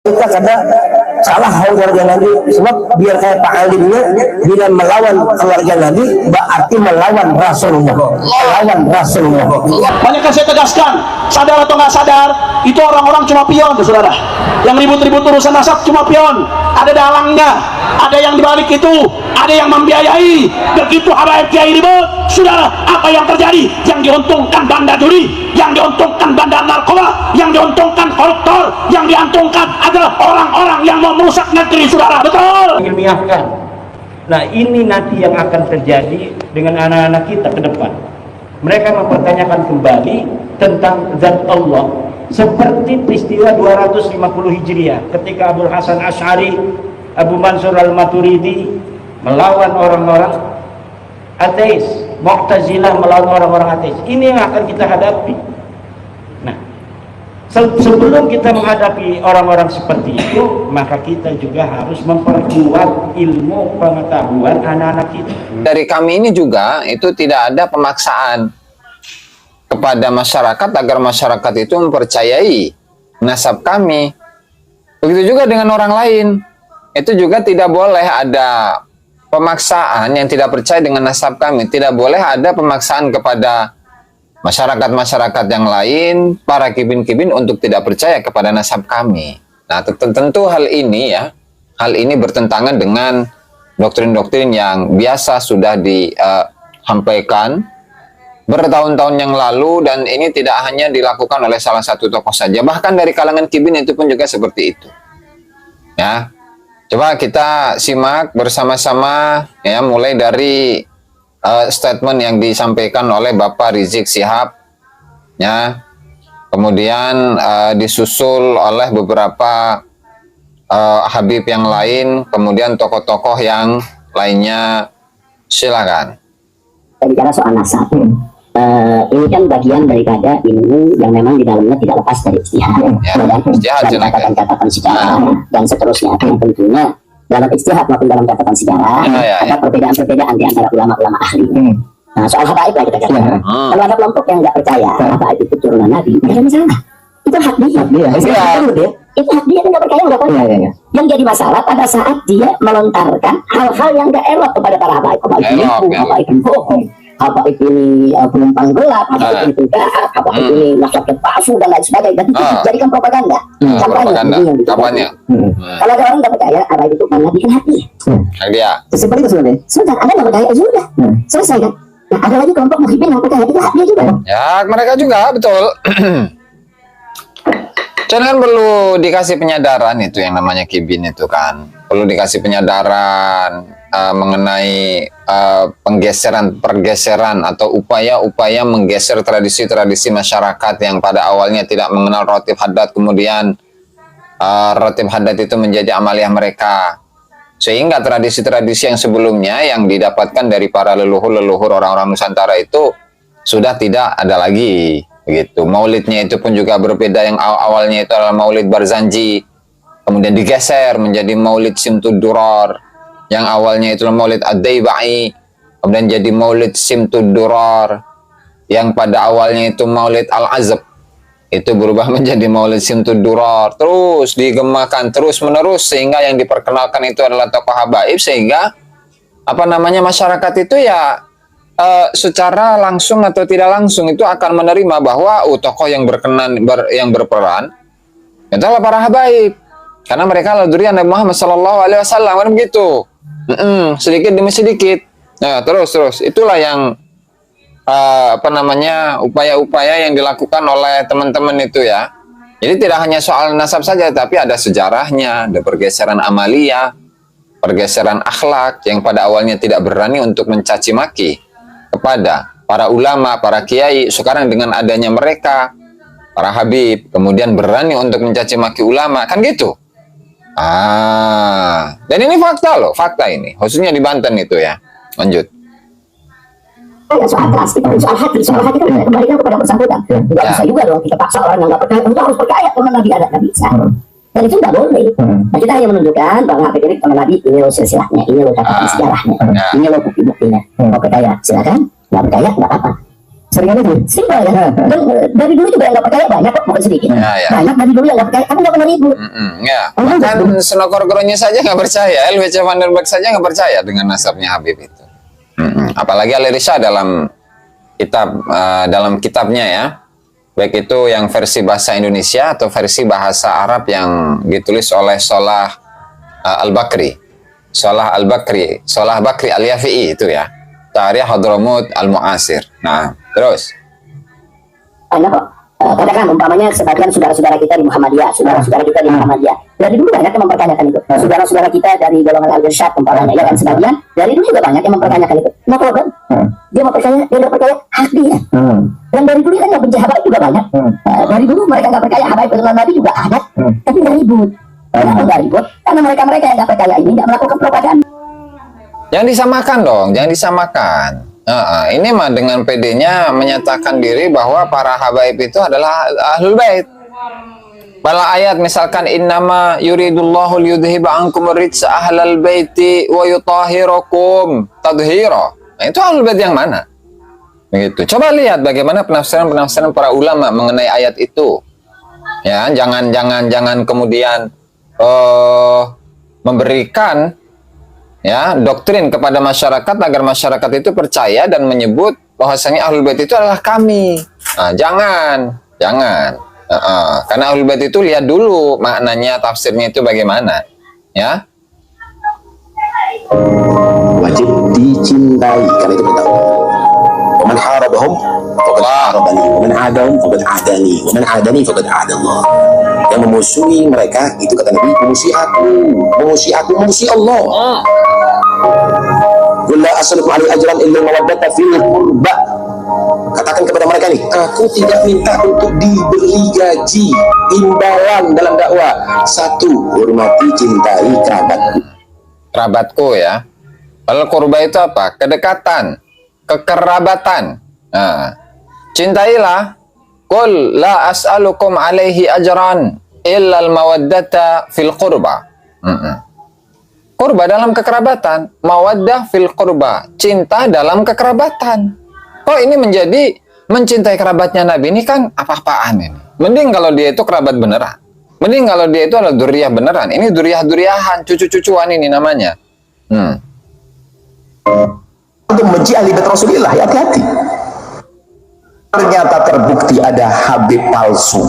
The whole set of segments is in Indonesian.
kita kadang salah keluarga Nabi, sebab biar kayak Pak Alimnya bila melawan keluarga Nabi berarti melawan Rasulullah, melawan Rasulullah. Banyak saya tegaskan, sadar atau nggak sadar, itu orang-orang cuma pion tuh saudara. Yang ribut-ribut urusan nasab cuma pion, ada dalangnya, ada yang dibalik itu, ada yang membiayai. Begitu habaib kiai ribut, saudara, apa yang terjadi? Yang diuntungkan bandar juri, yang diuntungkan bandar narkoba, yang diuntungkan koruptor, yang diuntungkan adalah orang-orang yang mau merusak negeri, saudara. Betul? Ilmiahkan. Nah, ini nanti yang akan terjadi dengan anak-anak kita ke depan. Mereka mempertanyakan kembali tentang zat Allah, seperti peristiwa 250 Hijriah ketika Abu Hasan Asy'ari, Abu Mansur Al-Maturidi melawan orang-orang ateis, Mu'tazilah melawan orang-orang ateis. Ini yang akan kita hadapi. Nah, sebelum kita menghadapi orang-orang seperti itu, maka kita juga harus memperkuat ilmu pengetahuan anak-anak kita. Dari kami ini juga itu tidak ada pemaksaan kepada masyarakat agar masyarakat itu mempercayai nasab kami. Begitu juga dengan orang lain. Itu juga tidak boleh ada pemaksaan yang tidak percaya dengan nasab kami. Tidak boleh ada pemaksaan kepada masyarakat-masyarakat yang lain, para kibin-kibin untuk tidak percaya kepada nasab kami. Nah, tentu hal ini ya, hal ini bertentangan dengan doktrin-doktrin yang biasa sudah disampaikan bertahun-tahun yang lalu, dan ini tidak hanya dilakukan oleh salah satu tokoh saja, bahkan dari kalangan kibin itu pun juga seperti itu. Ya, coba kita simak bersama-sama ya, mulai dari statement yang disampaikan oleh Bapak Rizik Syihab, ya, kemudian disusul oleh beberapa Habib yang lain, kemudian tokoh-tokoh yang lainnya. Silakan. Bicara soal nasab, ini kan bagian daripada ilmu yang memang di dalamnya tidak lepas dari ijtihad, dan catatan-catatan sejarah dan seterusnya. Dan tentunya dalam ijtihad maupun dalam catatan sejarah ada perbedaan-perbedaan di antara ulama-ulama ahli. Nah, soal habaib lah kita katakan. Kalau ada kelompok yang nggak percaya habaib itu turunan Nabi, tidak ada masalah. Itu hak dia. Itu hak dia, nggak percaya nggak apa-apa. Yang jadi masalah pada saat dia melontarkan hal-hal yang nggak elok kepada para habaib. Habaib itu bohong, habaib ini penumpang gelap, habaib itu jahat, habaib ini masyarakat palsu dan lain sebagainya. Dan itu dijadikan propaganda. Kampanye. Kalau ada orang nggak percaya habaib itu karena bikin hati. Seperti itu sebenarnya. Sudah, ada nggak percaya sudah, selesai kan. Nah, ada lagi kelompok muhibin yang percaya, itu hak dia juga. Ya, mereka juga betul. Jangan perlu dikasih penyadaran, itu yang namanya kibin itu kan. Perlu dikasih penyadaran mengenai pergeseran atau upaya-upaya menggeser tradisi-tradisi masyarakat yang pada awalnya tidak mengenal rotib haddad, kemudian rotib haddad itu menjadi amaliyah mereka. Sehingga tradisi-tradisi yang sebelumnya yang didapatkan dari para leluhur-leluhur orang-orang Nusantara itu sudah tidak ada lagi. Begitu. Maulidnya itu pun juga berbeda, yang awalnya itu adalah Maulid Barzanji, kemudian digeser menjadi Maulid Simtud Duror, yang awalnya itu Maulid Ad-Daibai, kemudian jadi Maulid Simtud Duror, yang pada awalnya itu Maulid Al-Azab, itu berubah menjadi Maulid Simtud Duror, terus digemakan terus menerus, sehingga yang diperkenalkan itu adalah tokoh habaib, sehingga apa namanya, masyarakat itu ya secara langsung atau tidak langsung itu akan menerima bahwa tokoh yang yang berperan itu adalah para habaib, karena mereka adalah dzurriyyah Nabi Muhammad SAW, kan begitu. Sedikit demi sedikit. Nah, terus itulah yang apa namanya, upaya-upaya yang dilakukan oleh teman-teman itu ya. Jadi tidak hanya soal nasab saja, tapi ada sejarahnya, ada pergeseran amaliyah, pergeseran akhlak yang pada awalnya tidak berani untuk mencaci maki kepada para ulama, para kiai. Sekarang dengan adanya mereka, para habib, kemudian berani untuk mencaci maki ulama, kan gitu. Dan ini fakta loh, fakta ini, khususnya di Banten itu ya. Lanjut. Soal kelas, soal hati kan kembalikan kepada bersangkutan. Tidak bisa juga dong kita paksa orang yang nggak percaya, untuk harus percaya karena Nabi ada, nggak bisa. Dan itu nggak boleh. Nah, kita hanya menunjukkan bahwa ini karena Nabi, ini loh silsilahnya, ini loh catatan sejarahnya, ini loh bukti-buktinya. Mau percaya silakan, nggak percaya nggak apa-apa. Seringan itu, simpel ya. Dan dari dulu juga yang nggak percaya banyak kok, bukan sedikit. Ya. Banyak dari dulu yang nggak percaya, tapi nggak pernah ribut. Ya, bahkan Snokor Gronyi saja nggak percaya, LWC Van der Berg saja nggak percaya dengan nasabnya Habib itu. Apalagi Al-Irsya dalam kitabnya ya, baik itu yang versi bahasa Indonesia atau versi bahasa Arab yang ditulis oleh Salah Al-Bakri, Salah Bakri Al-Yafi'i itu ya, Tarikh Hadramut Al-Mu'asir. Nah, terus Banyak kok. Katakan umpamanya sebagian saudara-saudara kita di Muhammadiyah, saudara-saudara kita di Muhammadiyah. Dari dulu banyak yang mempertanyakan itu. Saudara-saudara kita dari golongan Al-Irsyad umpamanya, ya kan sebagian. Dari dulu juga banyak yang mempertanyakan itu. No problem. Dia mau percaya, dia nggak percaya, hak dia. Dan dari dulu kan yang benci habaib juga banyak. Dari dulu mereka nggak percaya habaib dengan Nabi juga ada, tapi nggak ribut. Kenapa nggak ribut? Karena mereka yang nggak percaya ini nggak melakukan propaganda. jangan disamakan dong, jangan disamakan. Ini mah dengan PD-nya menyatakan diri bahwa para habaib itu adalah ahlul bait. Pada ayat misalkan innama yuridullahu liyudhiba ankum rijsa ahlal baiti wa yutahhirakum tadhira. Nah, itu ahlul bait yang mana? Begitu. Coba lihat bagaimana penafsiran para ulama mengenai ayat itu. Ya, jangan kemudian memberikan ya doktrin kepada masyarakat agar masyarakat itu percaya dan menyebut bahwasanya ahlul bait itu adalah kami. Nah, jangan. Karena ahlul bait itu lihat dulu maknanya, tafsirnya itu bagaimana, ya. Wajib dicintai, karena itu kita. Man harabahum faqad harabani, man adahum faqad adani, man adani faqad adallah. Yang memusuhi mereka itu kata Nabi, memusuhi aku, memusuhi Allah. Qul la as'alukum alaihi ajran illa mawaddata fil qurba. Katakan kepada mereka nih, aku tidak minta untuk diberi gaji, imbalan dalam dakwah. Satu, hormati, cintai kerabatku. Kerabatku ya. Kalau qurba itu apa? Kedekatan, kekerabatan. Nah, cintailah. Qul la as'alukum alaihi ajran illa al-mawaddata fil qurba. Qurba dalam kekerabatan, mawaddah fil qurba, cinta dalam kekerabatan. Oh, ini menjadi mencintai kerabatnya Nabi ini kan apa-apaan ini. Mending kalau dia itu kerabat beneran. Mending kalau dia itu adalah duriyah beneran. Ini duriyah-duriyahan, cucu-cucuan ini namanya. Untuk membenci ahli bait Rasulullah, hati-hati. Ternyata terbukti ada habib palsu.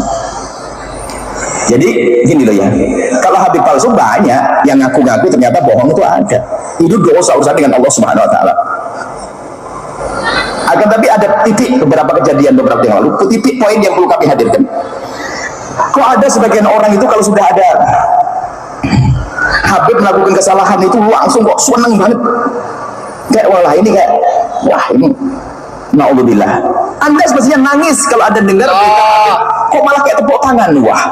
Jadi gini loh ya, kalau habib palsu banyak yang ngaku-ngaku ternyata bohong itu ada. Itu dosa urusan dengan Allah Subhanahu Wa Taala. Akan tapi ada titik beberapa kejadian beberapa yang lalu, titik poin yang perlu kami hadirkan. Kok ada sebagian orang itu kalau sudah ada habib melakukan kesalahan itu langsung kok seneng banget. Kayak wah ini naudzubillah. Anda sepertinya nangis kalau ada dengar berita kok malah kayak tepuk tangan. Wah,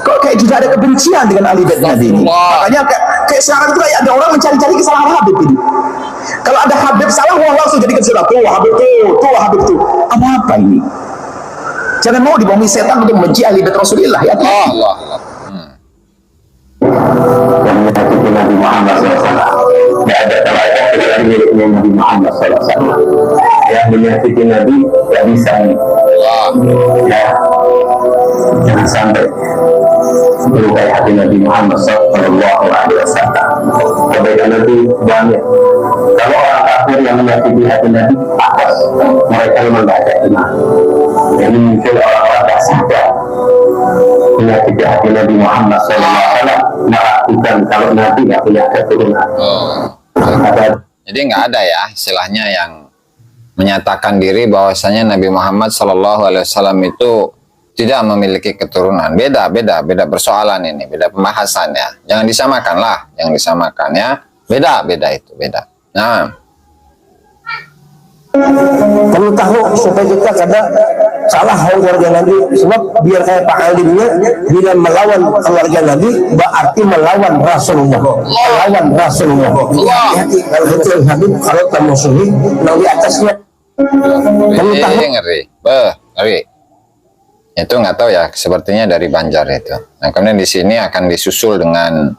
kok kayak tidak ada kebencian dengan ahli bait Nabi ini. Makanya kayak sekarang itu kayak ada orang mencari-cari kesalahan habib ini. Kalau ada habib salah, wah langsung jadi kesalahan. Tuh habib tuh. Apa ini? Jangan mau dibohongi setan untuk membenci ahli bait Rasulullah ya. Allah. Yang menyakiti Nabi Muhammad SAW. Tidak ada salahnya kecuali miliknya Nabi Muhammad SAW. Yang menyakiti Nabi tidak bisa. Ya, jangan sampai melukai hati Nabi Muhammad SAW. Kebaikan Nabi banyak. Kalau orang kafir yang menyakiti hati Nabi, atas mereka memang tidak ada iman. Jadi mungkin orang-orang tidak sadar menyakiti hati Nabi Muhammad SAW, meragukan kalau Nabi tidak punya keturunan. Jadi nggak ada ya istilahnya yang menyatakan diri bahwasanya Nabi Muhammad SAW itu tidak memiliki keturunan. Beda persoalan ini, beda pembahasan ya. Jangan disamakan ya. Beda itu. Nah, perlu tahu supaya kita kada salah keluarga Nabi, sebab biar kayak Pak Alimnya bila melawan keluarga Nabi berarti melawan Rasulullah. Hati-hati kalau betul Habib, kalau termusuhi yang di atasnya. Perlu tahu. Ngeri. Itu nggak tahu ya, sepertinya dari Banjar itu. Nah, kemudian di sini akan disusul dengan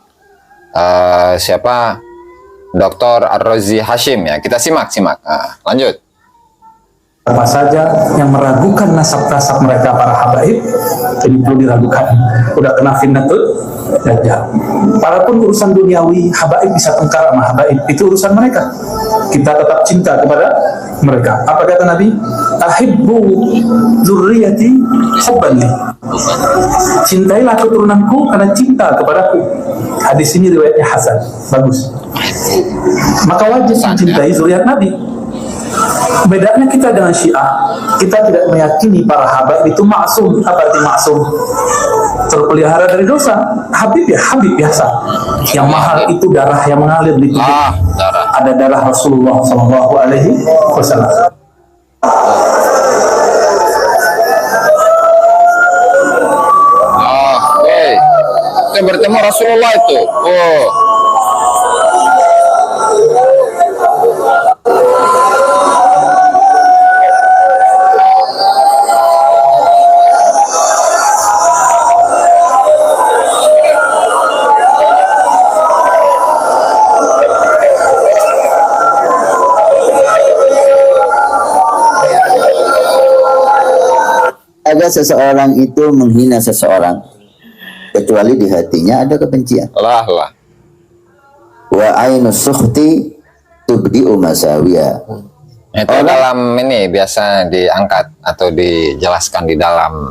siapa? Dr. Ar-Razi Hashim ya. Kita simak. Lanjut. Apa saja yang meragukan nasab-nasab mereka para habaib, ini perlu diragukan. Udah kena fitnatul dajjal. Walaupun urusan duniawi, habaib bisa tengkar sama habaib, itu urusan mereka. Kita tetap cinta kepada mereka. Apa kata Nabi? Ahibbu dzurriyyati hubban li. Cintailah keturunanku karena cinta kepadaku. Hadis ini riwayatnya Hasan, bagus. Maka wajib mencintai zuriat Nabi. Bedanya kita dengan Syiah, kita tidak meyakini para habaib itu maksum. Apa arti maksum? Terpelihara dari dosa. Habib ya Habib biasa. Yang mahal itu darah yang mengalir di tubuh. Ada darah Rasulullah SAW. Kita bertemu Rasulullah itu. Ada seseorang itu menghina seseorang, kecuali di hatinya ada kebencian. Lah. Wa ainus sukhti tubdi'u masawiya. Itu dalam ini biasa diangkat atau dijelaskan di dalam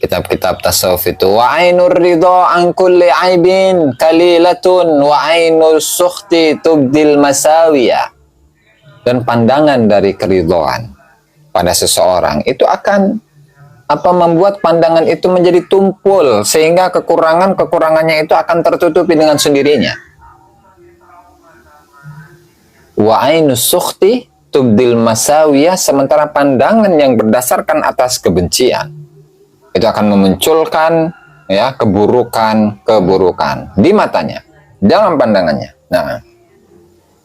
kitab-kitab tasawuf itu. Wa ainur ridha an kulli aibin kalilatun wa ainus sukhti tubdil masawiya. Dan pandangan dari keridhaan pada seseorang itu akan membuat pandangan itu menjadi tumpul sehingga kekurangannya itu akan tertutupi dengan sendirinya. Wa ainus sukhti tubdil masawiyah, sementara pandangan yang berdasarkan atas kebencian itu akan memunculkan ya keburukan di matanya, dalam pandangannya. Nah,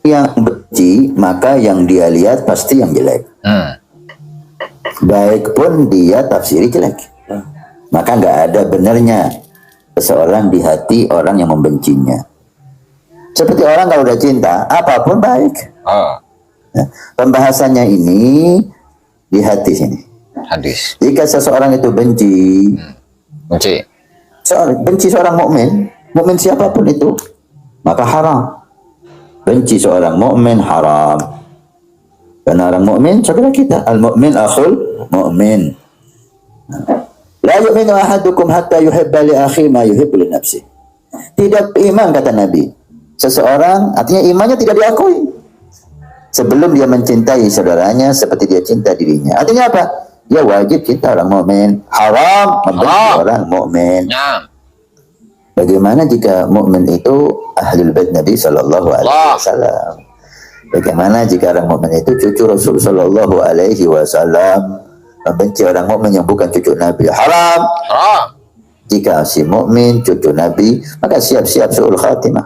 yang benci maka yang dia lihat pasti yang jelek. Baik pun dia tafsiri jelek, maka nggak ada benarnya seseorang di hati orang yang membencinya. Seperti orang kalau udah cinta, apapun baik. Nah, pembahasannya ini di hati sini. Hadis. Jika seseorang itu benci seorang mukmin siapapun itu, maka haram. Benci seorang mukmin haram. Karena orang mukmin saudara kita, al-mukmin akhul mukmin. La yu'minu ahadukum hatta yuhibba li akhi ma yuhibbu li nafsi. Tidak iman kata Nabi. Seseorang artinya imannya tidak diakui sebelum dia mencintai saudaranya seperti dia cinta dirinya. Artinya apa? Dia wajib cinta orang mukmin. Haram membenci orang mukmin. Bagaimana jika mukmin itu ahlul bait Nabi sallallahu alaihi wasallam? Bagaimana jika orang mukmin itu cucu Rasul sallallahu alaihi wasallam? Membenci orang mukmin yang bukan cucu Nabi haram. Jika si mukmin cucu Nabi, maka siap-siap su'ul khatimah.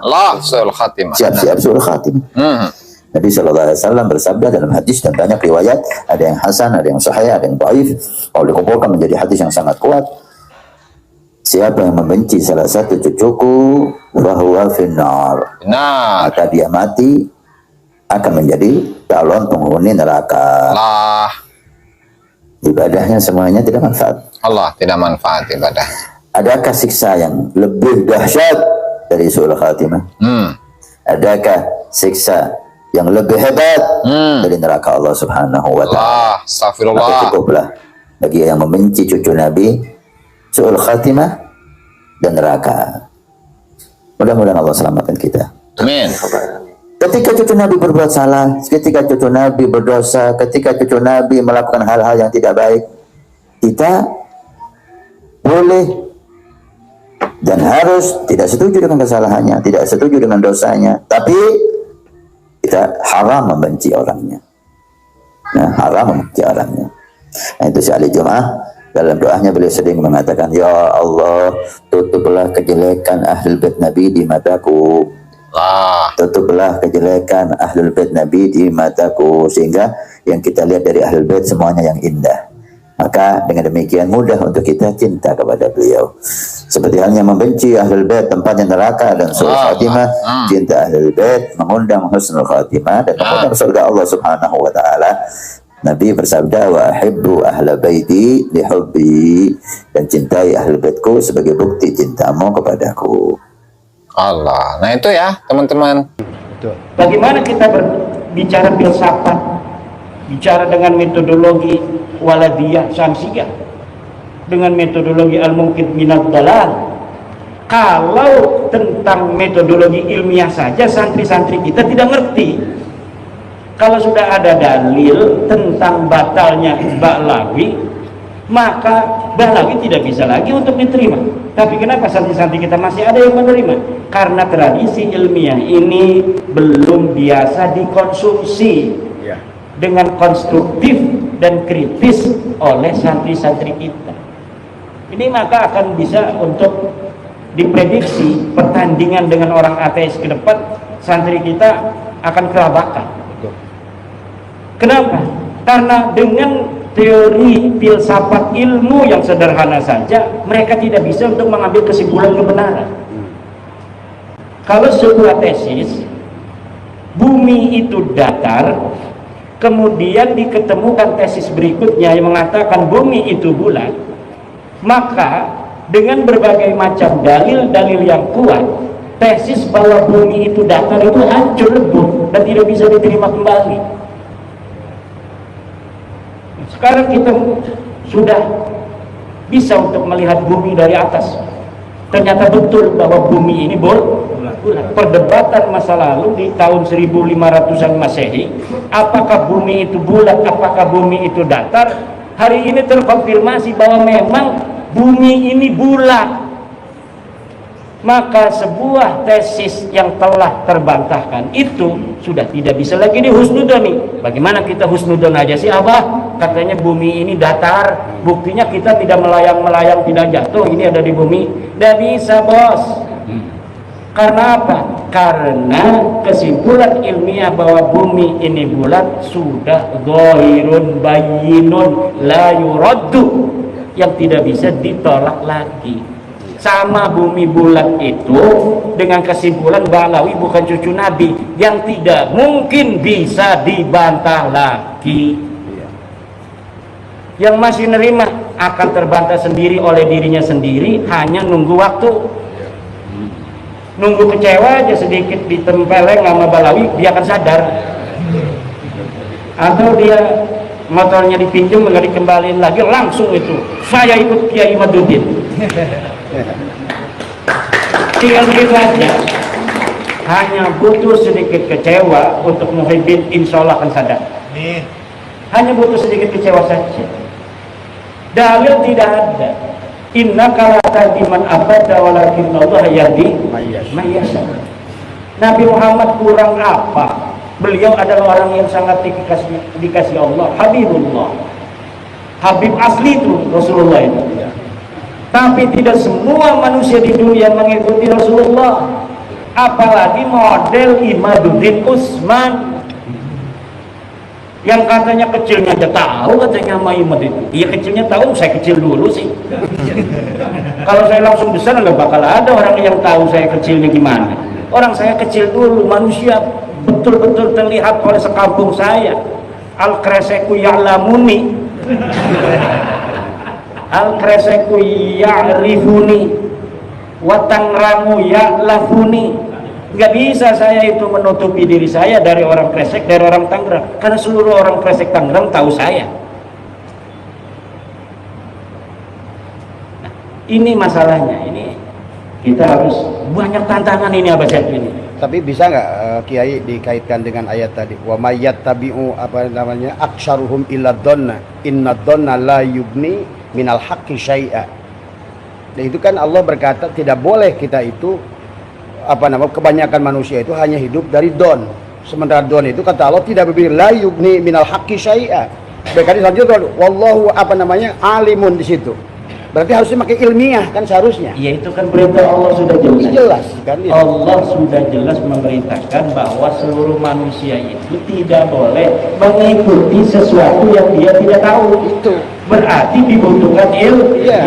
Siap-siap su'ul khatimah. Nabi sallallahu alaihi wasallam bersabda dalam hadis dan banyak riwayat, ada yang hasan, ada yang sahih, ada yang dhaif. Kalau dikumpulkan menjadi hadis yang sangat kuat. Siapa yang membenci salah satu cucuku, fahuwa finnar. Maka dia mati akan menjadi calon penghuni neraka. Ibadahnya semuanya tidak manfaat. Allah tidak manfaat ibadah. Adakah siksa yang lebih dahsyat dari su'ul khatimah? Adakah siksa yang lebih hebat dari neraka Allah Subhanahu wa ta'ala? Astagfirullah. Maka cukuplah bagi yang membenci cucu Nabi, su'ul khatimah dan neraka. Mudah-mudahan Allah selamatkan kita. Amin. Ketika cucu Nabi berbuat salah, ketika cucu Nabi berdosa, ketika cucu Nabi melakukan hal-hal yang tidak baik, kita boleh dan harus tidak setuju dengan kesalahannya, tidak setuju dengan dosanya, tapi kita haram membenci orangnya. Haram membenci orangnya. Itu si Ali Jum'ah dalam doanya beliau sering mengatakan, ya Allah, tutuplah kejelekan ahlul bait Nabi di mataku. Tutuplah kejelekan ahlul bait Nabi di mataku, sehingga yang kita lihat dari ahlul bait semuanya yang indah. Maka dengan demikian mudah untuk kita cinta kepada beliau. Seperti halnya membenci ahlul bait tempatnya neraka dan su'ul khatimah, cinta ahlul bait mengundang husnul khatimah dan mengundang surga Allah Subhanahu wa taala. Nabi bersabda, wa ahibbu ahla baiti lihubbi, dan cintai ahli baitku sebagai bukti cintamu kepadaku. Allah. Nah itu ya teman-teman. Bagaimana kita berbicara filsafat, bicara dengan metodologi waladiyah samsiyah, dengan metodologi al-mungkit minad dalal. Kalau tentang metodologi ilmiah saja santri-santri kita tidak ngerti. Kalau sudah ada dalil tentang batalnya Ba'lawi, maka Ba'lawi tidak bisa lagi untuk diterima. Tapi kenapa santri-santri kita masih ada yang menerima? Karena tradisi ilmiah ini belum biasa dikonsumsi dengan konstruktif dan kritis oleh santri-santri kita. Ini maka akan bisa untuk diprediksi pertandingan dengan orang ateis ke depan, santri kita akan kelabakan. Kenapa? Karena dengan teori filsafat ilmu yang sederhana saja mereka tidak bisa untuk mengambil kesimpulan kebenaran. Kalau sebuah tesis bumi itu datar, kemudian diketemukan tesis berikutnya yang mengatakan bumi itu bulat, maka dengan berbagai macam dalil-dalil yang kuat, tesis bahwa bumi itu datar itu hancur lebur dan tidak bisa diterima kembali. Sekarang kita sudah bisa untuk melihat bumi dari atas. Ternyata betul bahwa bumi ini bulat. Perdebatan masa lalu di tahun 1500-an Masehi, apakah bumi itu bulat, apakah bumi itu datar, hari ini terkonfirmasi bahwa memang bumi ini bulat. Maka sebuah tesis yang telah terbantahkan itu sudah tidak bisa lagi dihusnudoni. Bagaimana kita husnudon aja sih Abah? Katanya bumi ini datar, buktinya kita tidak melayang-melayang, tidak jatuh, ini ada di bumi. Tidak bisa bos. Karena apa? Karena kesimpulan ilmiah bahwa bumi ini bulat sudah zahirun bayyinun la yuraddu, yang tidak bisa ditolak lagi. Sama bumi bulat itu dengan kesimpulan Ba'lawi bukan cucu Nabi yang tidak mungkin bisa dibantah lagi. Yang masih nerima akan terbantah sendiri oleh dirinya sendiri, hanya nunggu waktu. Nunggu kecewa aja sedikit ditempeleng sama Ba'lawi, dia akan sadar. Atau dia motornya dipinjam nggak dikembaliin lagi, langsung itu saya ikut Kiai Madudin. Tinggal begitu aja. Hanya butuh sedikit kecewa untuk muhibbin, insya Allah akan sadar. Hanya butuh sedikit kecewa saja. Dalil tidak ada. Innaka la tahdi man ahbabta walakinnallaha yahdi man yasha. Nabi Muhammad kurang apa? Beliau adalah orang yang sangat dikasih Allah, Habibullah. Habib asli itu Rasulullah itu. Tapi tidak semua manusia di dunia mengikuti Rasulullah, apalagi model Imaduddin Utsman yang katanya kecilnya aja tahu, katanya sama Imad itu. Iya kecilnya tahu, saya kecil dulu sih. Kalau saya langsung besar nggak bakal ada orang yang tahu saya kecilnya gimana. Orang saya kecil dulu, manusia betul-betul terlihat oleh sekampung saya. Al-kreseku ya'lamuni, al-kreseku ya'rifuni, watangramu ya'lafuni. Nggak bisa saya itu menutupi diri saya dari orang Kresek, dari orang Tangerang, karena seluruh orang Kresek Tangerang tahu saya. Nah, ini masalahnya. Ini kita harus banyak tantangan ini Abah Syed ini. Tapi bisa nggak Kiai dikaitkan dengan ayat tadi, wa mayyat tabi'u apa namanya aksaruhum illa dhanna inna dhanna la yugni minal haqqi syai'a. Dan itu kan Allah berkata tidak boleh kita itu kebanyakan manusia itu hanya hidup dari don. Sementara don itu kata Allah tidak berbicara la yugni minal haqqi syai'a. Berkata selanjutnya wallahu alimun di situ. Berarti harusnya pakai ilmiah kan seharusnya. Ya itu kan perintah Allah sudah jelas. Jelas kan? Allah sudah jelas memerintahkan bahwa seluruh manusia itu tidak boleh mengikuti sesuatu yang dia tidak tahu. Itu berarti dibutuhkan ilmu. Iya.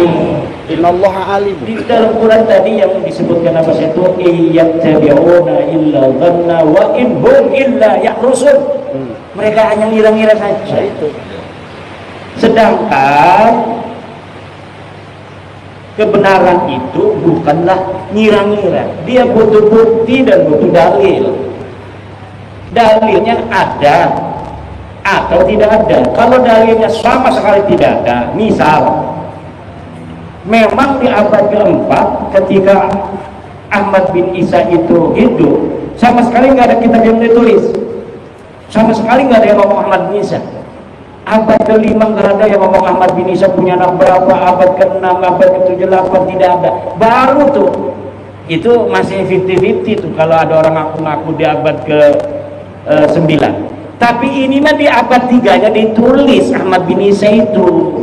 Innallaha alim. Di dalam Quran tadi yang disebutkan apa itu iyattabi'una illa dhanna wa in hum illa yahrusun. Mereka hanya ngira-ngira saja itu. Sedangkan kebenaran itu bukanlah ngira-ngira, dia butuh bukti dan butuh dalil. Dalilnya ada atau tidak ada. Kalau dalilnya sama sekali tidak ada, misal memang di abad keempat ketika Ahmad bin Isa itu hidup, sama sekali nggak ada kitab yang ditulis, sama sekali nggak ada yang ngomong Ahmad bin Isa. Abad ke-5 nggak ada yang ngomong Ahmad bin Isa punya anak berapa, abad ke-6, abad ke-7, 8 tidak ada. Baru tuh itu masih 50-50 tuh kalau ada orang ngaku-ngaku di abad ke-9. Tapi ini mah di abad 3-nya ditulis Ahmad bin Isa itu.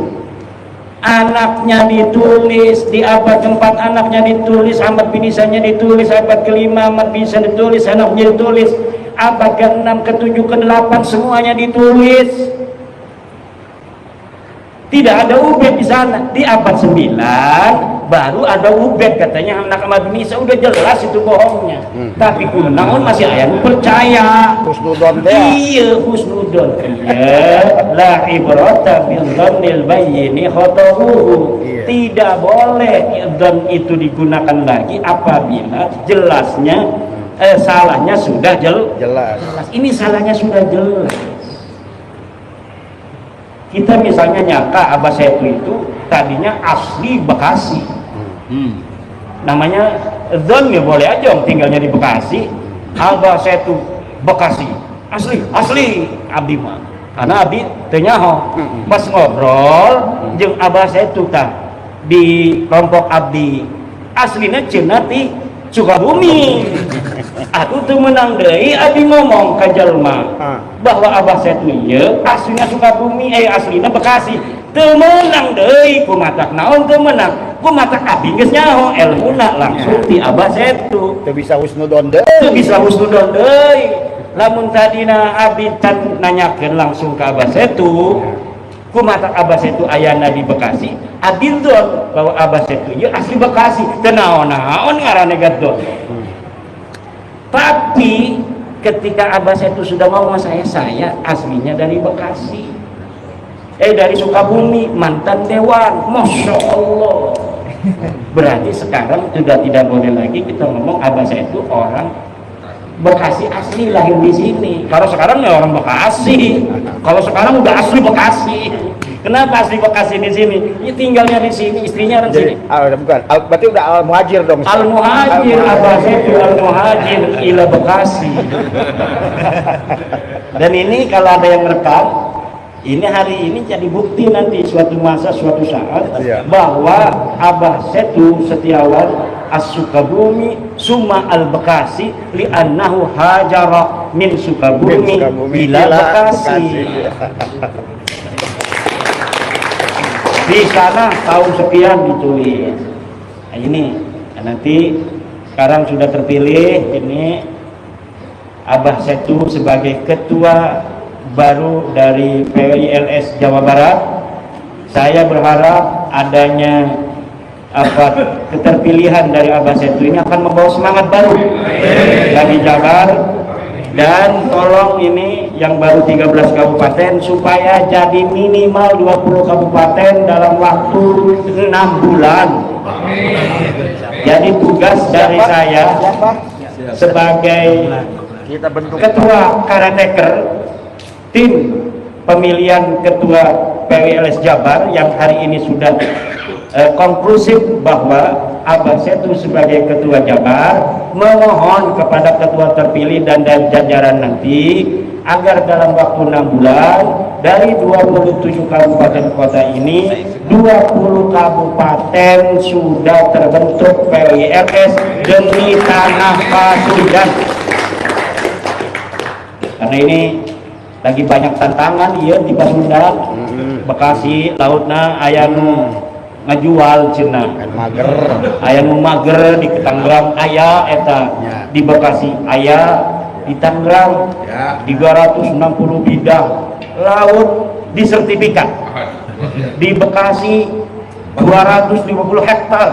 Anaknya ditulis di abad ke-4, anaknya ditulis, Ahmad bin Isa-nya ditulis, abad ke-5 Ahmad bin Isa ditulis, anaknya ditulis, abad ke-6, ke-7, ke-8 semuanya ditulis. Tidak ada Ubed di sana. Di abad 9 baru ada Ubed, katanya anak Ahmad bin Isa, udah jelas itu bohongnya. Tapi kunaon masih aya percaya. Husnudon teh. Iya, husnudon. Iya, la ibrata bil dzannil bayyin khatahuhu. Tidak boleh dzan itu digunakan lagi apabila jelasnya salahnya sudah jelas. Ini salahnya sudah jelas. Kita misalnya nyangka Abah Setu itu tadinya asli Bekasi, namanya Zon ya boleh aja tinggalnya di Bekasi. Abah Setu Bekasi asli abdi mah, karena abdi teu nyaho pas ngobrol jeung Abah Setu tah di kelompok abdi aslinya cenah ti Sukabumi. Aku tuh menang deui abdi ngomong ka jelema bahwa Abah Setu ieu aslinya Sukabumi, aslinya Bekasi. Teu menang deui kumatak naon teu menang. Kumatak abdi geus nyaho elmuna langsung ti Abah Setu. Teu bisa husnudon deui. Teu bisa husnudon deui. Lamun tadina abdi can nanyakeun langsung ka Abah Setu, kumatak Abah Setu ayana di Bekasi, adildon bahwa Abah Setu ieu asli Bekasi. Teu naon-naon ngaranna gadon. Tapi ketika Abah Setu sudah ngomong saya aslinya dari Bekasi, dari Sukabumi, mantan dewan, masya Allah. Berarti sekarang sudah tidak boleh lagi kita ngomong Abah Setu orang Bekasi asli, lahir di sini. Kalau sekarang ya orang Bekasi, kalau sekarang udah asli Bekasi. Kenapa asli Bekasi di sini? Ya tinggalnya di sini, istrinya orang sini. Bukan, berarti udah al-muhajir dong. Al-muhajir, Abah Setu al-muhajir ila Bekasi. Dan ini kalau ada yang rekam, ini hari ini jadi bukti nanti suatu masa, suatu saat bahwa Abah Setu Setiawan As-Sukabumi summa al-Bekasi li'annahu hajara min Sukabumi ila Bekasi. Di sana tahun sekian ditulis. Nah, ini nanti sekarang sudah terpilih ini Abah Setu sebagai ketua baru dari PWILS Jawa Barat. Saya berharap adanya keterpilihan dari Abah Setu ini akan membawa semangat baru dari Jabar. Dan tolong ini yang baru 13 kabupaten supaya jadi minimal 20 kabupaten dalam waktu 6 bulan. Jadi tugas dari saya sebagai ketua karateker tim pemilihan ketua PWLS Jabar yang hari ini sudah konklusif bahwa Abah Setu sebagai ketua Jabar memohon kepada ketua terpilih dan jajaran nanti agar dalam waktu 6 bulan dari 27 kabupaten kota ini 20 kabupaten sudah terbentuk PWLS demi tanah Pasundan. Karena ini lagi banyak tantangan ya di Pasundan, Bekasi lautna aya nu ngajual cenah mager, aya nu mager di Tangerang aya eta di Bekasi aya di Tangerang 360 bidang laut disertifikat, di Bekasi 250 hektar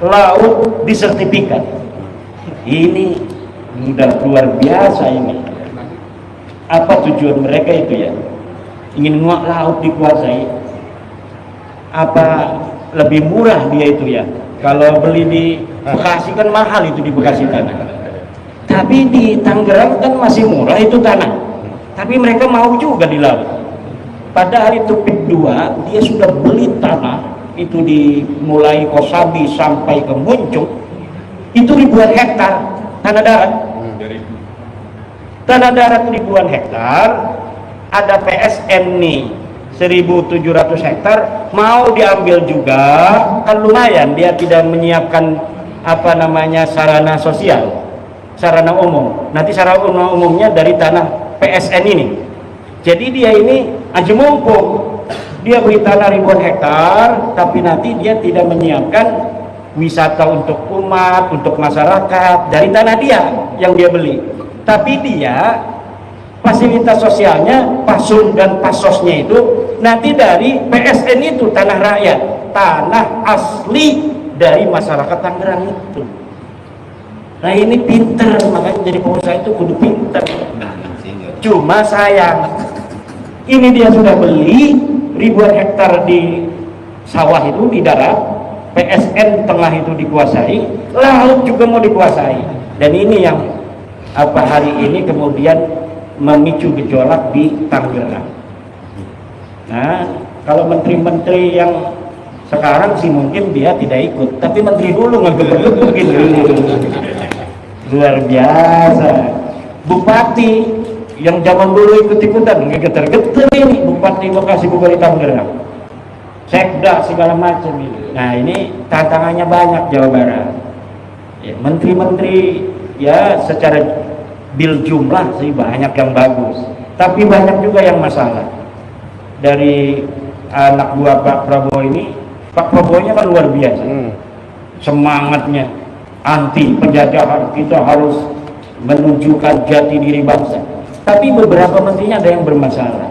laut disertifikat. Ini udah luar biasa ini. apa tujuan mereka itu ya? Ingin nguak laut dikuasai. Apa lebih murah dia itu ya? Kalau beli di Bekasi kan mahal itu di Bekasi tanah. Tapi di Tangerang kan masih murah itu tanah. Tapi mereka mau juga di laut. Pada hari Tupik 2 dia sudah beli tanah itu dimulai Kosabi sampai ke Muncung itu ribuan hektar tanah darat. Tanah darat ribuan hektar, ada PSN nih 1.700 hektar mau diambil juga, kan lumayan dia tidak menyiapkan apa namanya sarana sosial, sarana umum. Nanti sarana umumnya dari tanah PSN ini. Jadi dia ini aji mumpung, dia beli tanah ribuan hektar, tapi nanti dia tidak menyiapkan wisata untuk umat, untuk masyarakat dari tanah dia yang dia beli. Tapi dia fasilitas sosialnya, pasun dan pasosnya itu nanti dari PSN itu, tanah rakyat, tanah asli dari masyarakat Tangerang itu. Nah ini pinter, makanya jadi pengusaha itu kudu pinter. Cuma sayang, ini dia sudah beli ribuan hektar di sawah itu di darat, PSN tengah itu dikuasai, laut juga mau dikuasai. Dan ini yang apa hari ini kemudian memicu gejolak di Tangerang. Nah, kalau menteri-menteri yang sekarang sih mungkin dia tidak ikut, tapi menteri dulu ngegebek-gebek gitu. Luar biasa. Bupati yang zaman dulu ikut-ikutan ngegeter-geter ini, Bupati Bekasi, Bupati Tangerang, Sekda segala macam ini. Nah ini tantangannya banyak Jawa Barat. Ya, menteri-menteri ya secara bil jumlah sih banyak yang bagus, tapi banyak juga yang masalah. Dari anak buah Pak Prabowo ini, Pak Prabowo-nya kan luar biasa, semangatnya anti penjajahan, kita harus menunjukkan jati diri bangsa. Tapi beberapa menterinya ada yang bermasalah.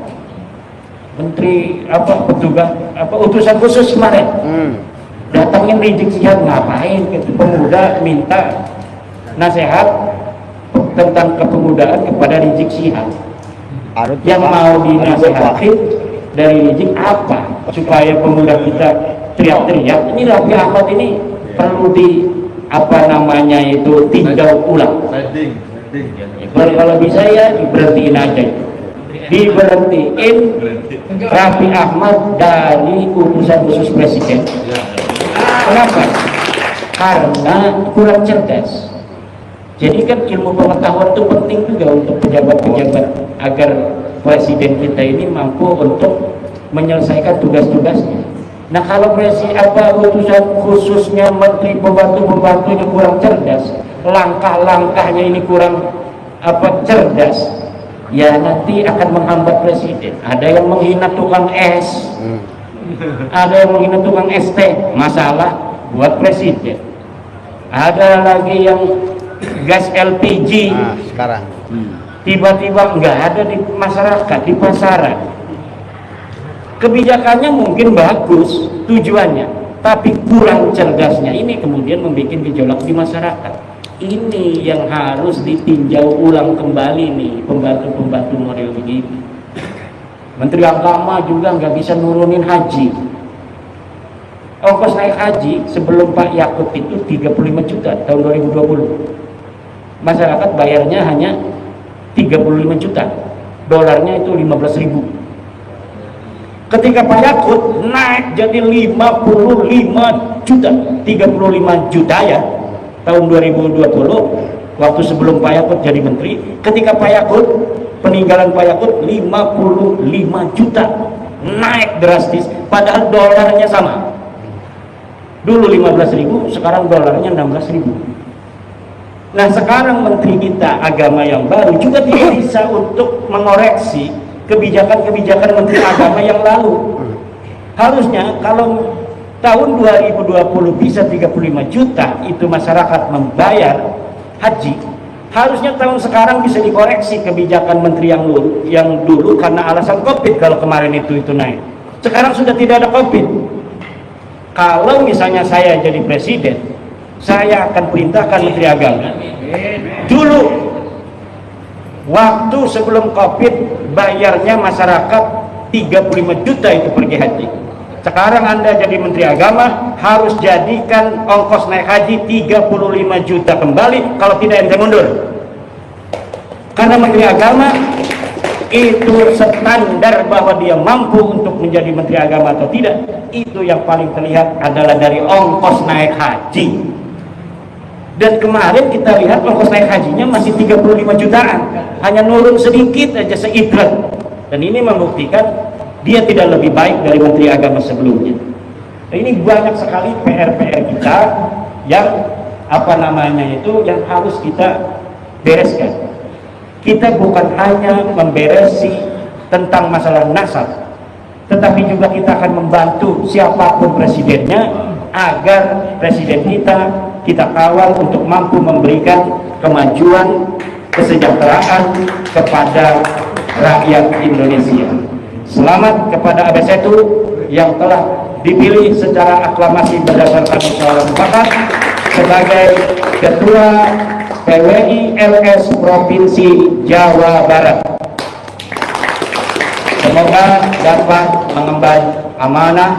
Menteri apa petugas apa utusan khusus kemarin datangin Rizik Syihab, ngapain gitu, pemuda minta nasihat tentang kepemudaan kepada Rizik Syihab. Yang mau dinasihatin dari Rizik apa supaya pemuda kita teriak-teriak? Ini Raffi Ahmad ini perlu di apa namanya itu tinjau ulang. Kalau bisa ya diberhentiin aja, diberhentiin Raffi Ahmad dari utusan khusus presiden. Kenapa? Karena kurang cerdas. Jadi kan ilmu pengetahuan itu penting juga untuk pejabat-pejabat agar presiden kita ini mampu untuk menyelesaikan tugas-tugasnya. Nah kalau presiden apa utusan khususnya menteri pembantu-pembantunya kurang cerdas, langkah-langkahnya ini kurang apa cerdas, ya nanti akan menghambat presiden. Ada yang menghina tukang es, ada yang menghina tukang ST, masalah buat presiden. Ada lagi yang gas LPG sekarang tiba-tiba nggak ada di masyarakat, di pasaran. Kebijakannya mungkin bagus tujuannya, tapi kurang cerdasnya. Ini kemudian membuat gejolak di masyarakat. Ini yang harus ditinjau ulang kembali nih pembantu-pembantu model begini. Menteri Agama juga nggak bisa nurunin haji. Ongkos naik haji sebelum Pak Yakut itu 35 juta tahun 2020. Masyarakat bayarnya hanya 35 juta, dolarnya itu 15.000. Ketika Pak Yakut naik jadi 55 juta, 35 juta ya tahun 2020, waktu sebelum Pak Yakut jadi menteri. Ketika Pak Yakut, peninggalan Pak Yakut 55 juta, naik drastis, padahal dolarnya sama. Dulu 15.000, sekarang dolarnya 16.000. Nah sekarang menteri kita agama yang baru juga tidak bisa untuk mengoreksi kebijakan-kebijakan menteri agama yang lalu. Harusnya kalau tahun 2020 bisa 35 juta itu masyarakat membayar haji, harusnya tahun sekarang bisa dikoreksi kebijakan menteri yang dulu karena alasan COVID. Kalau kemarin itu naik, sekarang sudah tidak ada COVID. Kalau misalnya saya jadi presiden, saya akan perintahkan menteri agama dulu Waktu sebelum Covid bayarnya masyarakat 35 juta itu pergi haji. Sekarang Anda jadi Menteri Agama harus jadikan ongkos naik haji 35 juta kembali, kalau tidak ente mundur. Karena Menteri Agama itu standar bahwa dia mampu untuk menjadi Menteri Agama atau tidak, itu yang paling terlihat adalah dari ongkos naik haji. Dan kemarin kita lihat ongkos naik hajinya masih 35 jutaan, hanya nurun sedikit aja seidrat. Dan ini membuktikan dia tidak lebih baik dari Menteri Agama sebelumnya. Nah, ini banyak sekali PR-PR kita yang yang harus kita bereskan. Kita bukan hanya memberesi tentang masalah nasab, tetapi juga kita akan membantu siapapun presidennya agar presiden kita kawal untuk mampu memberikan kemajuan, kesejahteraan kepada rakyat Indonesia. Selamat kepada ABSETU yang telah dipilih secara aklamasi berdasarkan musyawarah mufakat sebagai Ketua PWI LS Provinsi Jawa Barat. Semoga dapat mengemban amanah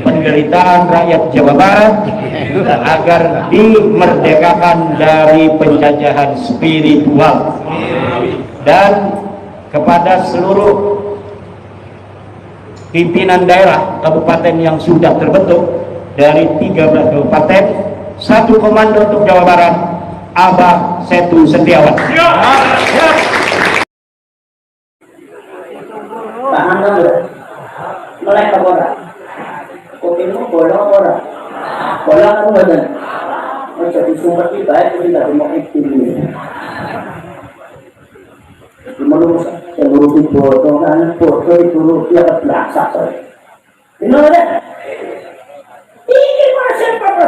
penderitaan rakyat Jawa Barat agar dimerdekakan dari penjajahan spiritual. Dan kepada seluruh pimpinan daerah kabupaten yang sudah terbentuk dari 13 kabupaten, 1 komando untuk Jawa Barat, Abah Setu Setiawan. Tahan dulu, melek ke bola, kopimu bola, kamu ada, jadi sumber kita itu tidak mau ikut. Menurut seluruh bodohan, bodoh itu dia berasa. Ini ada, ini masih apa?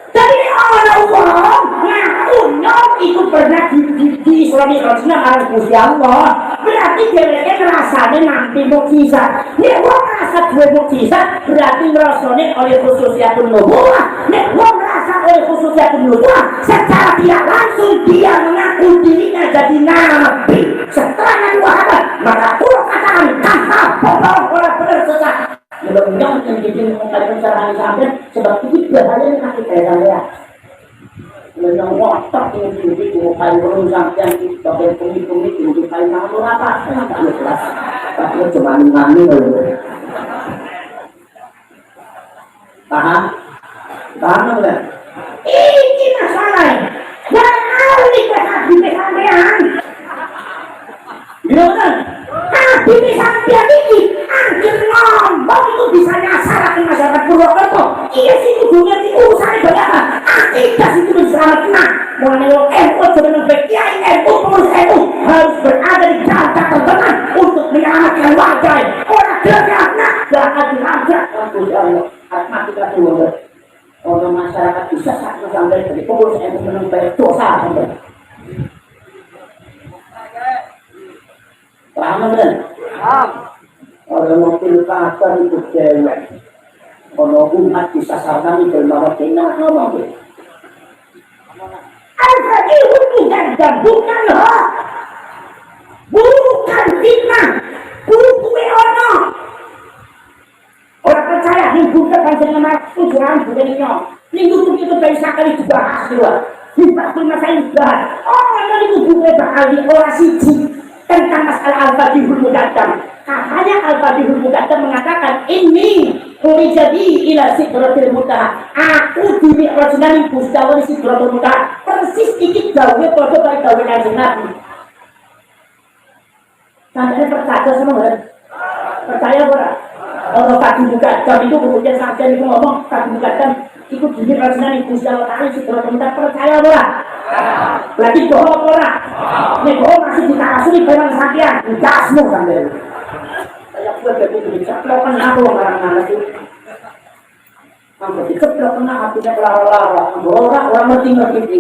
Jadi orang ngaku nyok itu pernah di Islami Rasulullah harus Gusti Allah. Berarti dia rasanya nanti mukjizat. Nek wong rasa dua mukjizat berarti rasanya oleh khususiyatun nubuwah. Nek wong rasa oleh khususiyatun nubuwah secara tidak langsung dia mengaku dirinya jadi nabi. Setelah Nabi Muhammad maka Allah katakan kata bohong orang benar sesat. Mudah-mudahan yang bikin mengatakan cara sampai sebab itu bahaya nanti kayak saya. Yang watak yang tinggi kayu berusaha yang kita berpungit-pungit untuk kayu namun apa? Kenapa jelas? Tapi cuma ngani loh. Paham? Paham nggak? Ini masalah. Jangan awali di pesan-pesan. Gimana? Di pesan-pesan ini angin ngomong itu bisa nyasar ke masyarakat Purwokerto. Iya sih ujungnya di urusan berapa? Akidah itu bersama tenang. Mulai NU sebelum berkiai NU pengurus NU harus berada di garda terdepan untuk menyelamatkan warga. Orang derajatnya jangan dilanggar. Matematika dulu. Orang masyarakat bisa satu sampai dari pengurus NU menemui dosa sampai. Paham kan? Paham. Orang mobil kasar itu cewek. Kalau umat disasarkan itu malah kena ngomong. Al-Fatih bukan bukan loh, bukan fitnah, bukan ono. Orang percaya minggu depan dengan tujuan budayanya. Minggu itu bisa kali dibahas dua. Dibahas masalah dibahas. Oh, itu bukan bakal diorasi tentang masalah Al-Fatihul Muqaddam. Katanya Al-Fatihul Muqaddam mengatakan ini boleh jadi ila sidratil muntaha. Aku dimi'rajna Gusti Allah sidratil muntaha. Persis iki gawe padha karo gawe Kanjeng Nabi. Sampeyan percaya sama ora? Percaya ora? Al-Fatihul Muqaddam itu kemudian sampeyan itu ngomong Fatihul Muqaddam iku dimi'rajna Gusti Allah sidratil muntaha. Percaya ora? Berarti bohong ora? Nek bohong masih ditakasuri barang sampeyan, dasmu sampeyan. Saya sudah jadi ceplok aku orang-orang itu. Sampai ceplok hatinya kelar-lar. Orang ngerti